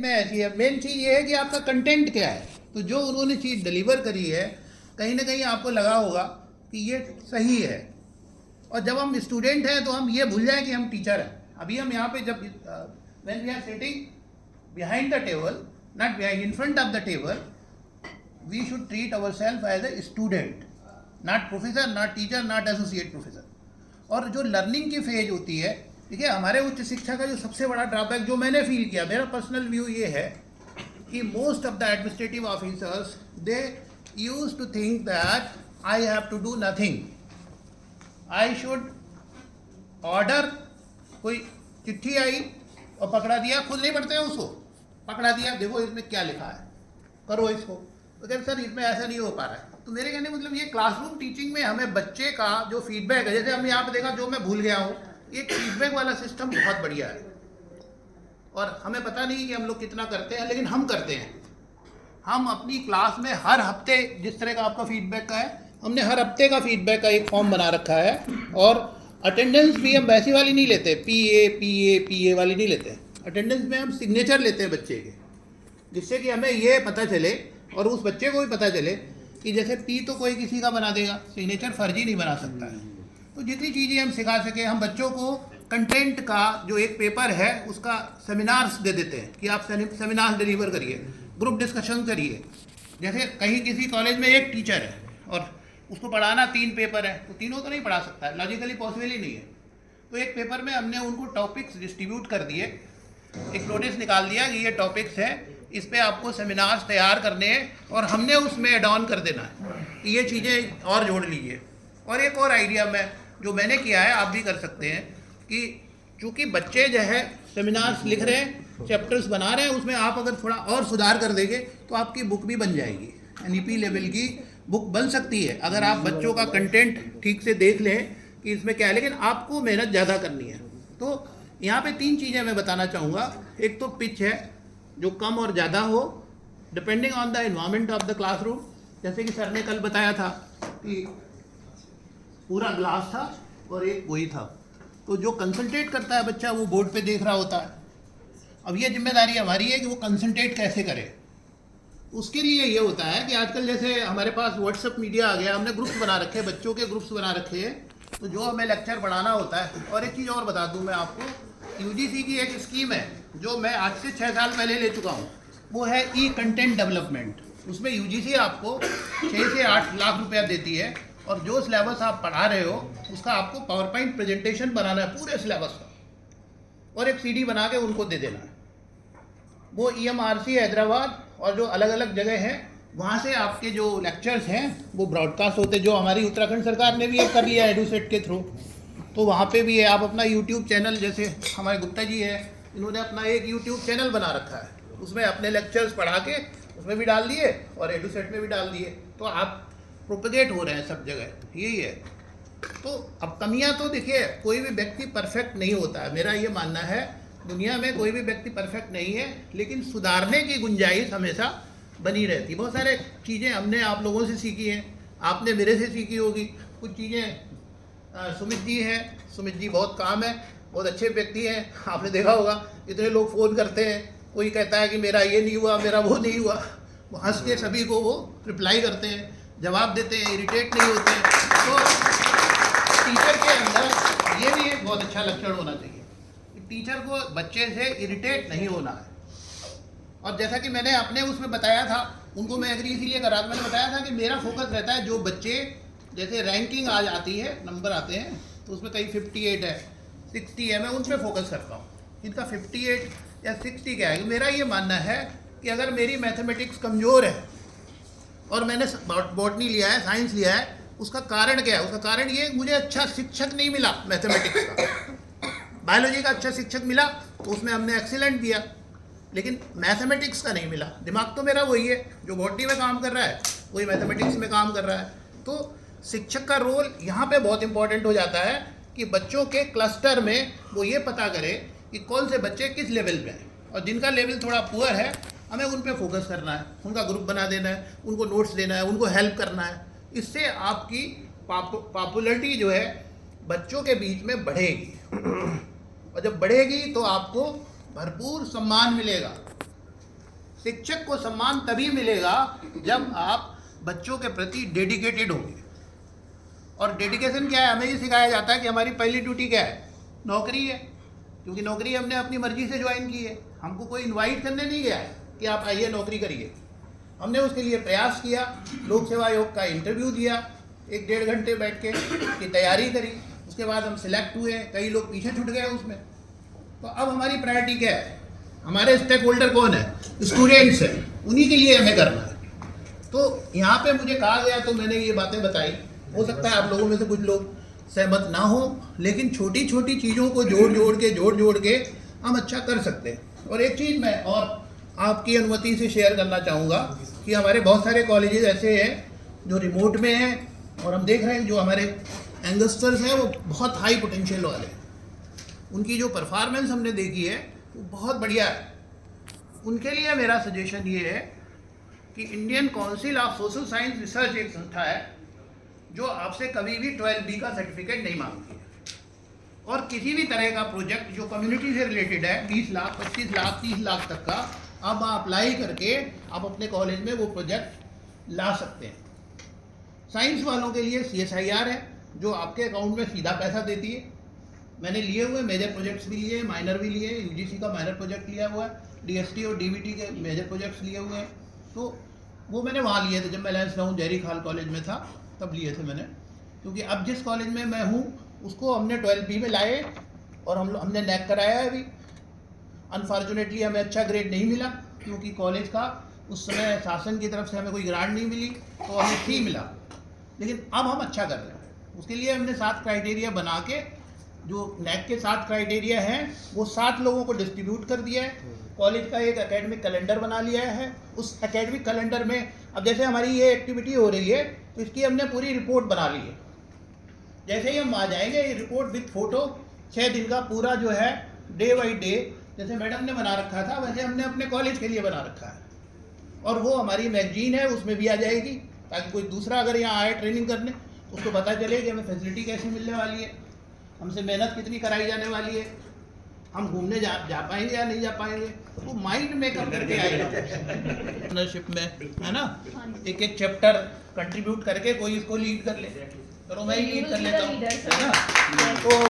में ऐसी है। मेन चीज़ ये है कि आपका कंटेंट क्या है। तो जो उन्होंने चीज़ डिलीवर करी है, कहीं ना कहीं आपको लगा होगा कि ये सही है। और जब हम स्टूडेंट हैं तो हम ये भूल जाएं कि हम टीचर हैं। अभी हम यहाँ पे जब when we are sitting behind the table, not behind, in front of the table, we should treat our self as a student, not professor, not teacher, not associate professor. और जो लर्निंग की phase होती है, देखिए हमारे उच्च शिक्षा का जो सबसे बड़ा ड्रॉबैक जो मैंने फील किया, मेरा पर्सनल व्यू ये है कि most of the administrative officers they use to think that I have to do nothing, I should order. कोई चिट्ठी आई और पकड़ा दिया, खुद नहीं पढ़ते हैं उसको, पकड़ा दिया, देखो इसमें क्या लिखा है, करो इसको। तो कहते सर इसमें ऐसा नहीं हो पा रहा है। तो मेरे कहने मतलब ये क्लासरूम टीचिंग में हमें बच्चे का जो फीडबैक है, जैसे हमने यहाँ पे देखा जो मैं भूल गया हूँ, एक फीडबैक वाला सिस्टम बहुत बढ़िया है। और हमें पता नहीं कि हम लोग कितना करते हैं, लेकिन हम करते हैं। हम अपनी क्लास में हर हफ्ते, जिस तरह का आपका फीडबैक का है, हमने हर हफ्ते का फीडबैक का एक फॉर्म बना रखा है। और अटेंडेंस भी हम वैसी वाली नहीं लेते, पीए वाली नहीं लेते। अटेंडेंस में हम सिग्नेचर लेते हैं बच्चे के, जिससे कि हमें ये पता चले और उस बच्चे को भी पता चले कि जैसे पी तो कोई किसी का बना देगा, सिग्नेचर फर्जी नहीं बना सकता है। तो जितनी चीज़ें हम सिखा सके, हम बच्चों को कंटेंट का जो एक पेपर है उसका सेमिनार्स दे देते हैं कि आप सेमिनार्स डिलीवर करिए, ग्रुप डिस्कशन करिए। जैसे कहीं किसी कॉलेज में एक टीचर है और उसको पढ़ाना 3 पेपर है, तो तीनों तो नहीं पढ़ा सकता है, लॉजिकली पॉसिबल ही नहीं है। तो एक पेपर में हमने उनको टॉपिक्स डिस्ट्रीब्यूट कर दिए, एक नोटिस निकाल दिया कि ये टॉपिक्स हैं, इस पे आपको सेमिनार्स तैयार करने हैं और हमने उसमें एड ऑन कर देना है कि ये चीज़ें और जोड़ लीजिए। और एक और आइडिया जो मैंने किया है, आप भी कर सकते हैं कि चूँकि बच्चे जो है सेमिनार्स लिख रहे हैं, चैप्टर्स बना रहे हैं, उसमें आप अगर थोड़ा और सुधार कर देंगे तो आपकी बुक भी बन जाएगी, एनईपी लेवल की बुक बन सकती है, अगर आप बच्चों का कंटेंट ठीक से देख लें कि इसमें क्या है। लेकिन आपको मेहनत ज़्यादा करनी है। तो यहाँ पे 3 चीज़ें मैं बताना चाहूँगा। एक तो पिच है जो कम और ज़्यादा हो, depending on the environment of the classroom. जैसे कि सर ने कल बताया था कि पूरा ग्लास था और एक वही था, तो जो कंसंट्रेट करता है बच्चा वो बोर्ड पे देख रहा होता है। अब ये जिम्मेदारी हमारी है कि वो कंसंट्रेट कैसे करे। उसके लिए ये होता है कि आजकल जैसे हमारे पास व्हाट्सएप मीडिया आ गया, हमने ग्रुप्स बना रखे हैं, बच्चों के ग्रुप्स बना रखे हैं। तो जो हमें लेक्चर पढ़ाना होता है, और एक चीज़ और बता दूं मैं आपको, यूजीसी की एक स्कीम है जो मैं आज से 6 साल पहले ले चुका हूँ, वो है ई कंटेंट डेवलपमेंट। उसमें यूजीसी आपको 6 से 8 लाख रुपया देती है और जो सिलेबस आप पढ़ा रहे हो उसका आपको पावर पॉइंट प्रेजेंटेशन बनाना है पूरे सिलेबस का, और एक सीडी बना के उनको दे देना है। वो ईएमआरसी हैदराबाद और जो अलग अलग जगह हैं वहाँ से आपके जो लेक्चर्स हैं वो ब्रॉडकास्ट होते, जो हमारी उत्तराखंड सरकार ने भी एक कर लिया एडुसेट के थ्रू, तो वहाँ पे भी है। आप अपना यूट्यूब चैनल, जैसे हमारे गुप्ता जी है, इन्होंने अपना एक यूट्यूब चैनल बना रखा है, उसमें अपने लेक्चर्स पढ़ा के उसमें भी डाल दिए और एडुसेट में भी डाल दिए, तो आप प्रोपगेट हो रहे हैं सब जगह, यही है। तो अब कमियां तो देखिए, कोई भी व्यक्ति परफेक्ट नहीं होता है, मेरा ये मानना है, दुनिया में कोई भी व्यक्ति परफेक्ट नहीं है, लेकिन सुधारने की गुंजाइश हमेशा बनी रहती। बहुत सारे चीज़ें हमने आप लोगों से सीखी हैं, आपने मेरे से सीखी होगी कुछ चीज़ें। सुमित जी हैं, सुमित जी बहुत काम है, बहुत अच्छे व्यक्ति हैं, आपने देखा होगा इतने लोग फ़ोन करते हैं, कोई कहता है कि मेरा ये नहीं हुआ, मेरा वो नहीं हुआ, वो हंस के सभी को वो रिप्लाई करते हैं, जवाब देते हैं, इरिटेट नहीं होते हैं। तो टीचर के अंदर ये भी एक बहुत अच्छा लक्षण होना चाहिए कि टीचर को बच्चे से इरिटेट नहीं होना है। और जैसा कि मैंने अपने उसमें बताया था, उनको मैं एग्री इसीलिए करा, मैंने बताया था कि मेरा फोकस रहता है जो बच्चे, जैसे रैंकिंग आ जाती है, नंबर आते हैं, तो उसमें कहीं 58 है, 60 है, मैं उन पर फोकस करता हूँ। इनका 58 या 60 क्या है, मेरा ये मानना है कि अगर मेरी मैथमेटिक्स कमज़ोर है और मैंने बॉटनी लिया है, साइंस लिया है, उसका कारण क्या है? उसका कारण ये, मुझे अच्छा शिक्षक नहीं मिला मैथमेटिक्स का। बायोलॉजी का अच्छा शिक्षक मिला तो उसमें हमने एक्सीलेंट दिया, लेकिन मैथमेटिक्स का नहीं मिला। दिमाग तो मेरा वही है, जो बॉटनी में काम कर रहा है वही मैथमेटिक्स में काम कर रहा है। तो शिक्षक का रोल यहाँ पे बहुत इंपॉर्टेंट हो जाता है कि बच्चों के क्लस्टर में वो ये पता करे कि कौन से बच्चे किस लेवल पे हैं, और जिनका लेवल थोड़ा पुअर है हमें उन पे फोकस करना है, उनका ग्रुप बना देना है, उनको नोट्स देना है, उनको हेल्प करना है। इससे आपकी पॉपुलैरिटी जो है बच्चों के बीच में बढ़ेगी, और जब बढ़ेगी तो आपको भरपूर सम्मान मिलेगा। शिक्षक को सम्मान तभी मिलेगा जब आप बच्चों के प्रति डेडिकेटेड होंगे। और डेडिकेशन क्या है, हमें ये सिखाया जाता है कि हमारी पहली ड्यूटी क्या है, नौकरी है, क्योंकि नौकरी हमने अपनी मर्जी से ज्वाइन की है। हमको कोई इनवाइट करने नहीं गया है कि आप आइए नौकरी करिए। हमने उसके लिए प्रयास किया, लोक सेवा आयोग का इंटरव्यू दिया, 1-1.5 घंटे बैठ के की तैयारी करी, उसके बाद हम सिलेक्ट हुए। कई लोग पीछे छूट गए उसमें। तो अब हमारी प्रायोरिटी क्या है, हमारे स्टेक होल्डर कौन है, स्टूडेंट्स हैं, उन्हीं के लिए हमें करना है। तो यहाँ पे मुझे कहा गया तो मैंने ये बातें बताई। हो सकता है आप लोगों में से कुछ लोग सहमत ना हो, लेकिन छोटी छोटी चीज़ों को जोड़ के हम अच्छा कर सकते हैं। और एक चीज़ मैं और आपकी अनुमति से शेयर करना चाहूँगा कि हमारे बहुत सारे कॉलेजेस ऐसे हैं जो रिमोट में हैं, और हम देख रहे हैं जो हमारे यंगस्टर्स हैं वो बहुत हाई पोटेंशियल वाले हैं। उनकी जो परफॉर्मेंस हमने देखी है वो बहुत बढ़िया है। उनके लिए मेरा सजेशन ये है कि Indian council of social science research एक संस्था है जो आपसे कभी भी 12B का सर्टिफिकेट नहीं मांगती है, और किसी भी तरह का प्रोजेक्ट जो कम्युनिटी से रिलेटेड है, 20 लाख, 25 लाख, 30 लाख तक का, आप अप्लाई करके आप अपने कॉलेज में वो प्रोजेक्ट ला सकते हैं। साइंस वालों के लिए CSIR है जो आपके अकाउंट में सीधा पैसा देती है। मैंने लिए हुए मेजर प्रोजेक्ट्स भी लिए, माइनर भी लिए, UGC का माइनर प्रोजेक्ट लिया हुआ है, DST और DBT के मेजर प्रोजेक्ट्स लिए हुए हैं। तो वो मैंने वहाँ लिए थे जब मैं लैंसडाउन जैरी खाल कॉलेज में था, तब लिए थे मैंने। क्योंकि अब जिस कॉलेज में मैं हूँ उसको हमने 12B में लाए और हमने नैक कराया है अभी। अनफॉर्चुनेटली हमें अच्छा ग्रेड नहीं मिला क्योंकि कॉलेज का उस समय शासन की तरफ से हमें कोई ग्रांट नहीं मिली, तो हमें C मिला। लेकिन अब हम अच्छा कर रहे हैं। उसके लिए हमने 7 क्राइटेरिया बना के, जो नैक के 7 क्राइटेरिया हैं वो 7 लोगों को डिस्ट्रीब्यूट कर दिया है। कॉलेज का एक एकेडमिक कैलेंडर बना लिया है। उस एकेडमिक कैलेंडर में अब जैसे हमारी ये एक्टिविटी हो रही है तो इसकी हमने पूरी रिपोर्ट बना ली है। जैसे ही हम आ जाएंगे ये रिपोर्ट विथ फोटो 6 दिन का पूरा जो है डे बाई डे, जैसे मैडम ने बना रखा था वैसे हमने अपने कॉलेज के लिए बना रखा है। और वो हमारी मैगजीन है उसमें भी आ जाएगी, ताकि कोई दूसरा अगर यहाँ आए ट्रेनिंग करने उसको पता चले कि हमें फैसिलिटी कैसी मिलने वाली है, हमसे मेहनत कितनी कराई जाने वाली है, हम घूमने जा पाएंगे या नहीं जा पाएंगे। वो माइंड मेकअप करके आएगा पार्टनरशिप में, है ना। एक एक चैप्टर कंट्रीब्यूट करके कोई इसको लीड कर ले, चलो मैं ही लीड कर लेता हूँ, है ना। तो